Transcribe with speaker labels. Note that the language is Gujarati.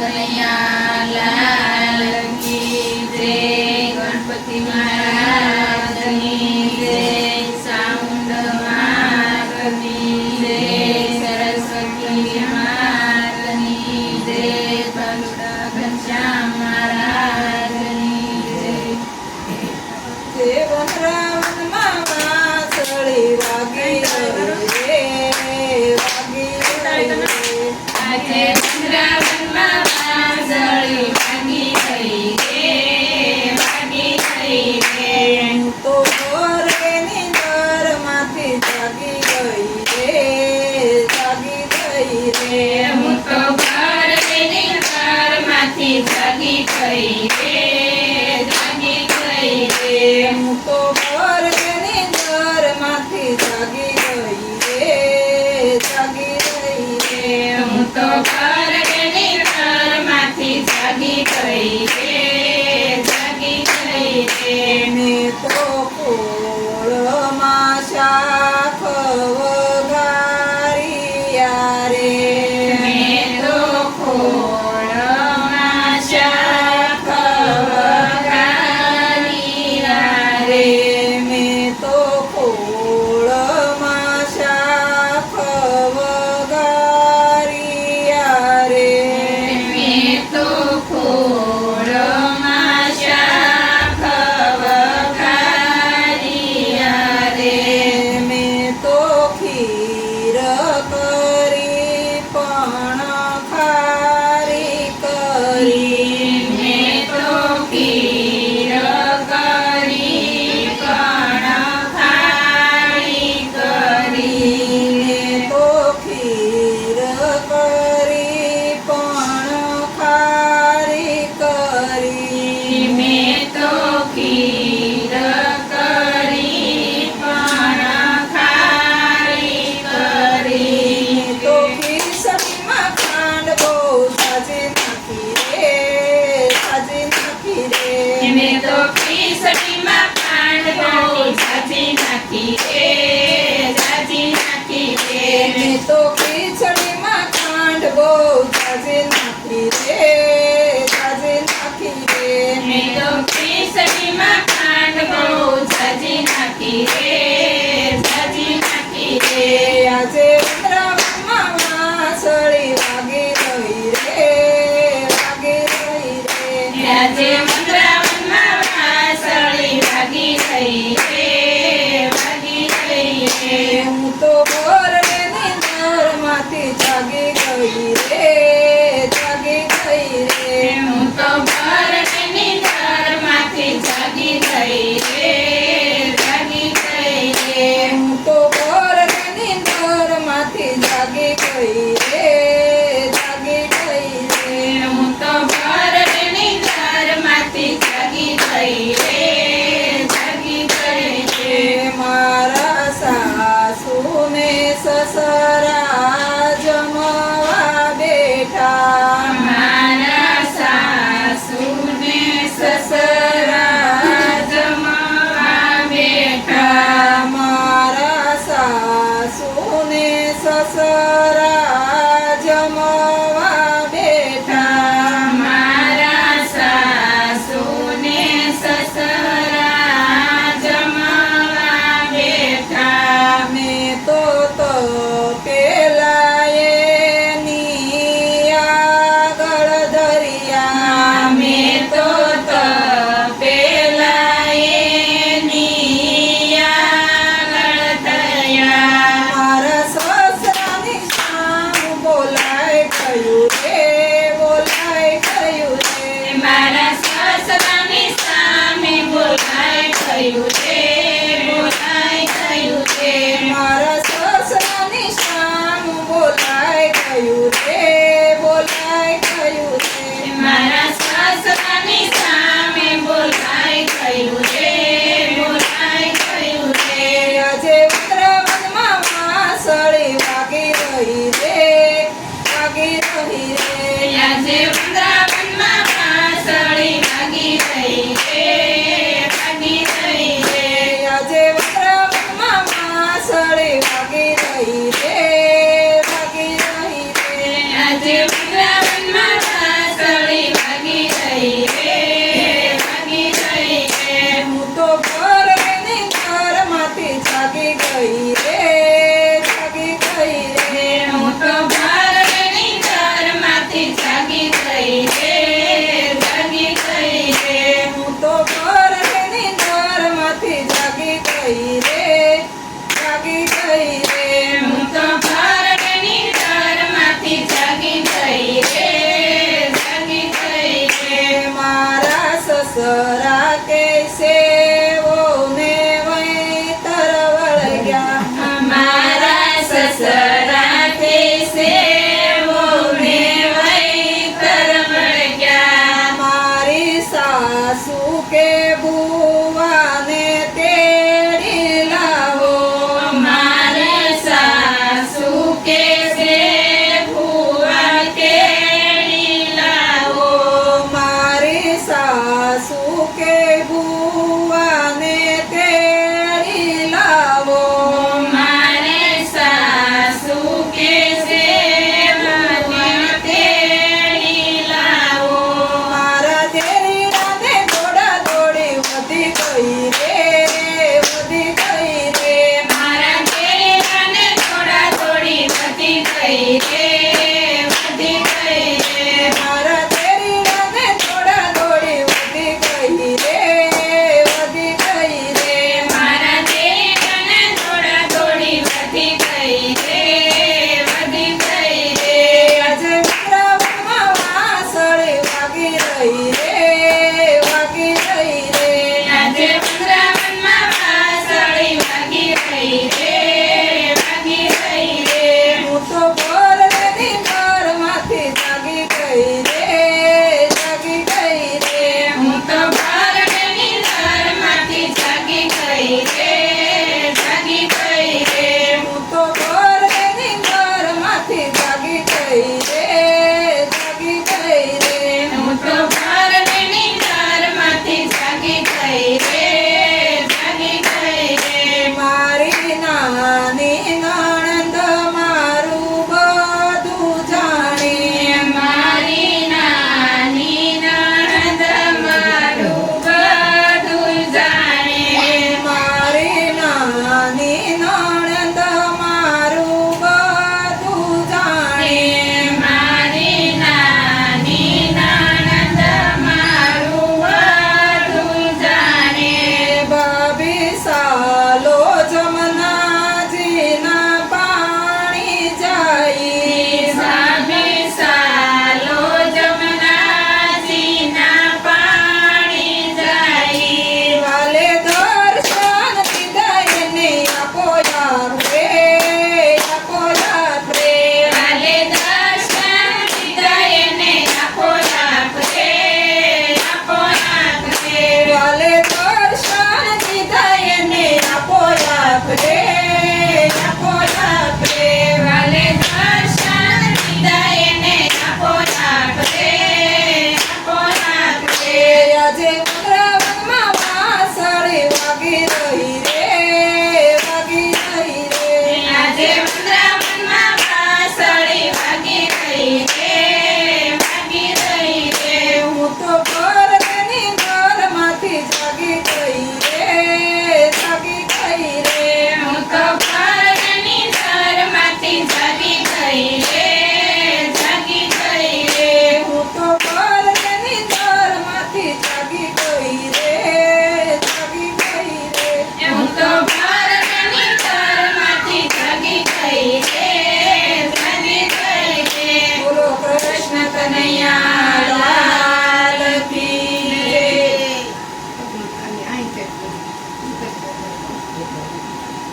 Speaker 1: કનૈયા લાલ કી જય. ગણપતિ મહારાજની જય. ચામુંડ માતની જય. સરસ્વતી માતની જય. બલુડા ઘનશ્યામ મહારાજની જય.
Speaker 2: વનરાવનમાં વાંસળી વાગી રે, વાગી રે.
Speaker 1: આજે વૃંદાવનમાં વાંસળી વાગી રહી રે, વાગી રહી રે.
Speaker 2: હું તો ઘરેની દરમાંથી જાગી ગઈ રે, જાગી ગઈ રે.
Speaker 1: હું તો ઘરની ઘરમાંથી જાગી ગઈ રે, જાગી ગઈ રે.
Speaker 2: હું તો ઘરેની દરમાંથી જાગી ગઈ રે, જાગી ગઈ રે.
Speaker 1: હું તો ઘરની ઘરમાંથી જાગી ગઈ રે, જાગી ગઈ રે.
Speaker 2: મેં તો કોળમાં શાખ વઘાર્યા રે.
Speaker 1: મેં તો ખોળમાં શાખ વઘાર્યા રે.
Speaker 2: મેં તો કોળમાં શાખ વઘાર્યા રે.
Speaker 1: મેં તો ખોળમાં શાખ વઘાર્યા રે.
Speaker 2: મેં તો ખીર કરી પણ ખારી કરી.
Speaker 1: મેં તો ખીર કરી પણ ખારી કરી.
Speaker 2: મેં તો ખીર કરી પણ ખારી કરી.
Speaker 1: મેં તો ખીર કરી પણ ખારી કરી.
Speaker 2: મેં તો ખીસણીમાં ખાંડ બહુ સાજી નાખી રે, સાજી નાખી રે.
Speaker 1: મેં તો ખીસણીમાં ખાંડ બહુ ઝાઝી નાખી રે, ઝાઝી નાખી રે.
Speaker 2: મેં તો ખીચડીમાં ખાંડ બહુ સાજી નાખી રે, સાજી નાખી રે.
Speaker 1: મેં તો ખીસણીમાં ખાંડ બહુ ઝાઝી નાખી રે, ઝાઝી નાખી રે.
Speaker 2: આજે વૃંદાવનમાં વાંસળી વાગી રહી રે, વાગી રહી રે.
Speaker 1: આજે વૃંદાવનમાં વાંસળી વાગી રહી રે, વાગી રહી રે.
Speaker 2: હું તો ઘરની દરમાંથી જાગી ગઈ રે, જાગી ગઈ રે.
Speaker 1: હું તો ઘરની ઘરમાંથી જાગી ગઈ રે, જાગી ગઈ રે.
Speaker 2: હું તો ઘરની દરમાંથી જાગી ગઈ રે, જાગી ગઈ રે.
Speaker 1: હું તો ઘરની ઘરમાંથી જાગી ગઈ રે, જાગી ગઈ રે.
Speaker 2: મારા સાસુને સસરા જમવા બેઠા.
Speaker 1: મારા સાસુને સસરા જમવા બેઠા.
Speaker 2: મારા સાસુને સસરા જમવા બેઠા.
Speaker 1: મારા સાસુને સસરા જમવા બેઠા.
Speaker 2: મેં તો પેલા એની આગળ ધર્યા.
Speaker 1: મેં તો પેલા એની આગળ ધર્યા.
Speaker 2: મારા સસરાની સામ બોલાય ગયું રે, બોલાય ગયું રે.
Speaker 1: મારા સસરાની સામે બોલાય ગયું રે,